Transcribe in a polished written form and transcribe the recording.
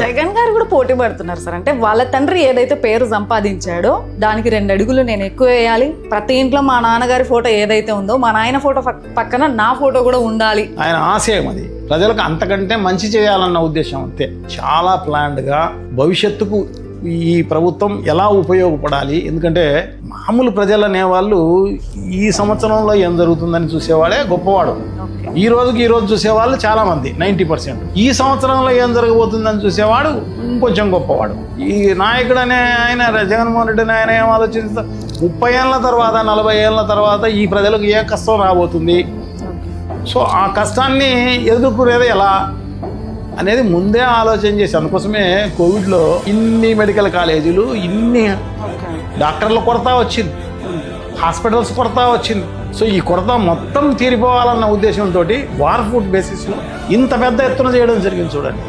జగన్ గారు కూడా పోటీ పడుతున్నారు సార్. అంటే వాళ్ళ తండ్రి ఏదైతే పేరు సంపాదించాడో దానికి 2 అడుగులు నేను ఎక్కువ వేయాలి. ప్రతి ఇంట్లో మా నాన్నగారి ఫోటో ఏదైతే ఉందో మా నాయన ఫోటో పక్కన నా ఫోటో కూడా ఉండాలి. ఆయన ఆశయం అది. ప్రజలకు అంతకంటే మంచి చేయాలన్న ఉద్దేశం అంతే. చాలా ప్లాన్డ్గా భవిష్యత్తుకు ఈ ప్రభుత్వం ఎలా ఉపయోగపడాలి. ఎందుకంటే మామూలు ప్రజలు అనేవాళ్ళు ఈ సంవత్సరంలో ఏం జరుగుతుందని చూసేవాడే గొప్పవాడు. ఈ రోజు చూసేవాళ్ళు చాలామంది 90%. ఈ సంవత్సరంలో ఏం జరగబోతుందని చూసేవాడు ఇంకొంచెం గొప్పవాడు. ఈ నాయకుడు అనే ఆయన జగన్మోహన్ రెడ్డి అనే ఆయన ఏం ఆలోచిస్తా 30 ఏళ్ళ తర్వాత 40 ఏళ్ళ తర్వాత ఈ ప్రజలకు ఏ కష్టం రాబోతుంది, సో ఆ కష్టాన్ని ఎదుర్కొనేది ఎలా అనేది ముందే ఆలోచన చేసి, అందుకోసమే కోవిడ్లో ఇన్ని మెడికల్ కాలేజీలు, ఇన్ని డాక్టర్ల కొరత వచ్చింది, హాస్పిటల్స్ కొరత వచ్చింది. సో ఈ కొరత మొత్తం తీరిపోవాలన్న ఉద్దేశంతో వార్ ఫుడ్ బేసిస్లో ఇంత పెద్ద ఎత్తున చేయడం జరిగింది. చూడండి.